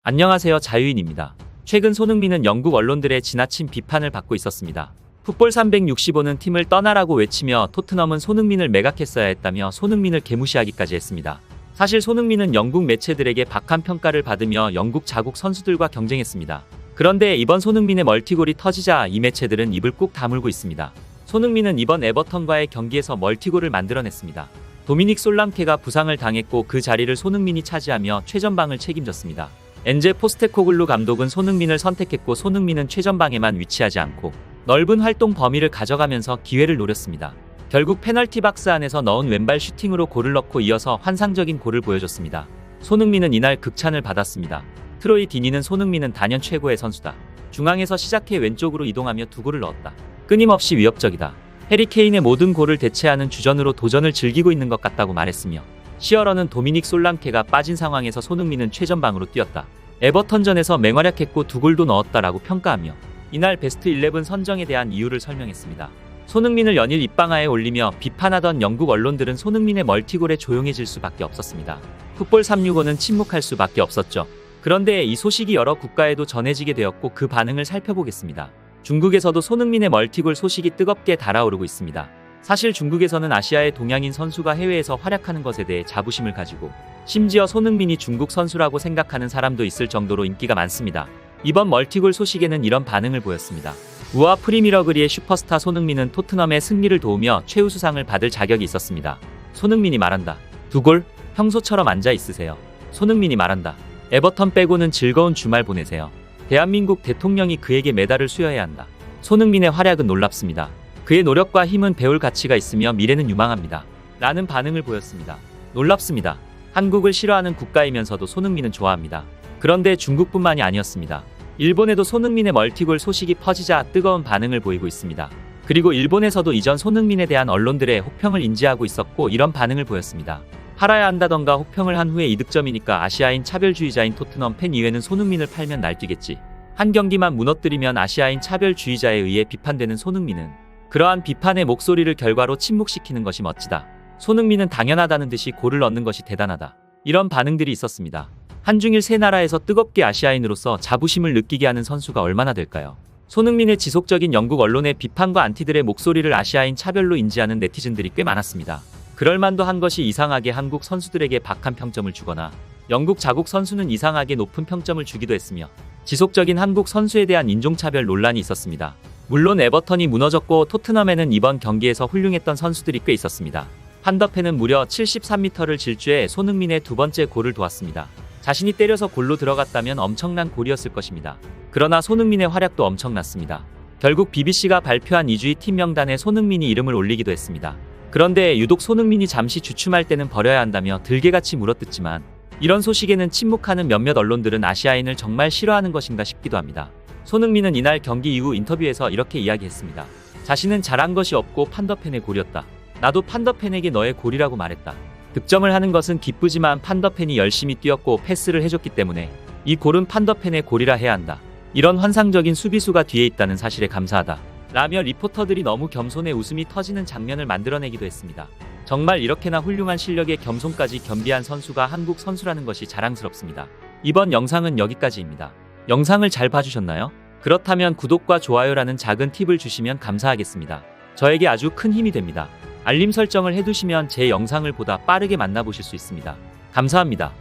안녕하세요, 자유인입니다. 최근 손흥민은 영국 언론들의 지나친 비판을 받고 있었습니다. 풋볼 365는 팀을 떠나라고 외치며 토트넘은 손흥민을 매각했어야 했다며 손흥민을 개무시하기까지 했습니다. 사실 손흥민은 영국 매체들에게 박한 평가를 받으며 영국 자국 선수들과 경쟁했습니다. 그런데 이번 손흥민의 멀티골이 터지자 이 매체들은 입을 꾹 다물고 있습니다. 손흥민은 이번 에버턴과의 경기에서 멀티골을 만들어냈습니다. 도미닉 솔랑케가 부상을 당했고 그 자리를 손흥민이 차지하며 최전방을 책임졌습니다. 엔제 포스테코글루 감독은 손흥민을 선택했고 손흥민은 최전방에만 위치하지 않고 넓은 활동 범위를 가져가면서 기회를 노렸습니다. 결국 페널티 박스 안에서 넣은 왼발 슈팅으로 골을 넣고 이어서 환상적인 골을 보여줬습니다. 손흥민은 이날 극찬을 받았습니다. 트로이 디니는 손흥민은 단연 최고의 선수다. 중앙에서 시작해 왼쪽으로 이동하며 두 골을 넣었다. 끊임없이 위협적이다. 해리 케인의 모든 골을 대체하는 주전으로 도전을 즐기고 있는 것 같다고 말했으며 시어러는 도미닉 솔랑케가 빠진 상황에서 손흥민은 최전방으로 뛰었다. 에버턴전에서 맹활약했고 두 골도 넣었다라고 평가하며 이날 베스트 11 선정에 대한 이유를 설명했습니다. 손흥민을 연일 입방아에 올리며 비판하던 영국 언론들은 손흥민의 멀티골에 조용해질 수밖에 없었습니다. 풋볼 365는 침묵할 수밖에 없었죠. 그런데 이 소식이 여러 국가에도 전해지게 되었고 그 반응을 살펴보겠습니다. 중국에서도 손흥민의 멀티골 소식이 뜨겁게 달아오르고 있습니다. 사실 중국에서는 아시아의 동양인 선수가 해외에서 활약하는 것에 대해 자부심을 가지고 심지어 손흥민이 중국 선수라고 생각하는 사람도 있을 정도로 인기가 많습니다. 이번 멀티골 소식에는 이런 반응을 보였습니다. 우아 프리미어리그의 슈퍼스타 손흥민은 토트넘의 승리를 도우며 최우수상을 받을 자격이 있었습니다. 손흥민이 말한다. 두 골? 평소처럼 앉아 있으세요. 손흥민이 말한다. 에버턴 빼고는 즐거운 주말 보내세요. 대한민국 대통령이 그에게 메달을 수여해야 한다. 손흥민의 활약은 놀랍습니다. 그의 노력과 힘은 배울 가치가 있으며 미래는 유망합니다. 라는 반응을 보였습니다. 놀랍습니다. 한국을 싫어하는 국가이면서도 손흥민은 좋아합니다. 그런데 중국뿐만이 아니었습니다. 일본에도 손흥민의 멀티골 소식이 퍼지자 뜨거운 반응을 보이고 있습니다. 그리고 일본에서도 이전 손흥민에 대한 언론들의 혹평을 인지하고 있었고 이런 반응을 보였습니다. 팔아야 한다던가 혹평을 한 후에 이득점이니까 아시아인 차별주의자인 토트넘 팬 이외는 손흥민을 팔면 날뛰겠지. 한 경기만 무너뜨리면 아시아인 차별주의자에 의해 비판되는 손흥민은 그러한 비판의 목소리를 결과로 침묵시키는 것이 멋지다. 손흥민은 당연하다는 듯이 골을 넣는 것이 대단하다. 이런 반응들이 있었습니다. 한중일 세 나라에서 뜨겁게 아시아인으로서 자부심을 느끼게 하는 선수가 얼마나 될까요? 손흥민의 지속적인 영국 언론의 비판과 안티들의 목소리를 아시아인 차별로 인지하는 네티즌들이 꽤 많았습니다. 그럴만도 한 것이 이상하게 한국 선수들에게 박한 평점을 주거나 영국 자국 선수는 이상하게 높은 평점을 주기도 했으며 지속적인 한국 선수에 대한 인종차별 논란이 있었습니다. 물론 에버턴이 무너졌고 토트넘에는 이번 경기에서 훌륭했던 선수들이 꽤 있었습니다. 판더펜은 무려 73m를 질주해 손흥민의 두 번째 골을 도왔습니다. 자신이 때려서 골로 들어갔다면 엄청난 골이었을 것입니다. 그러나 손흥민의 활약도 엄청났습니다. 결국 BBC가 발표한 2주의 팀 명단에 손흥민이 이름을 올리기도 했습니다. 그런데 유독 손흥민이 잠시 주춤할 때는 버려야 한다며 들개같이 물어뜯지만 이런 소식에는 침묵하는 몇몇 언론들은 아시아인을 정말 싫어하는 것인가 싶기도 합니다. 손흥민은 이날 경기 이후 인터뷰에서 이렇게 이야기했습니다. 자신은 잘한 것이 없고 판더펜의 골이었다. 나도 판더펜에게 너의 골이라고 말했다. 득점을 하는 것은 기쁘지만 판더펜이 열심히 뛰었고 패스를 해줬기 때문에 이 골은 판더펜의 골이라 해야 한다. 이런 환상적인 수비수가 뒤에 있다는 사실에 감사하다. 라며 리포터들이 너무 겸손해 웃음이 터지는 장면을 만들어내기도 했습니다. 정말 이렇게나 훌륭한 실력에 겸손까지 겸비한 선수가 한국 선수라는 것이 자랑스럽습니다. 이번 영상은 여기까지입니다. 영상을 잘 봐주셨나요? 그렇다면 구독과 좋아요라는 작은 팁을 주시면 감사하겠습니다. 저에게 아주 큰 힘이 됩니다. 알림 설정을 해두시면 제 영상을 보다 빠르게 만나보실 수 있습니다. 감사합니다.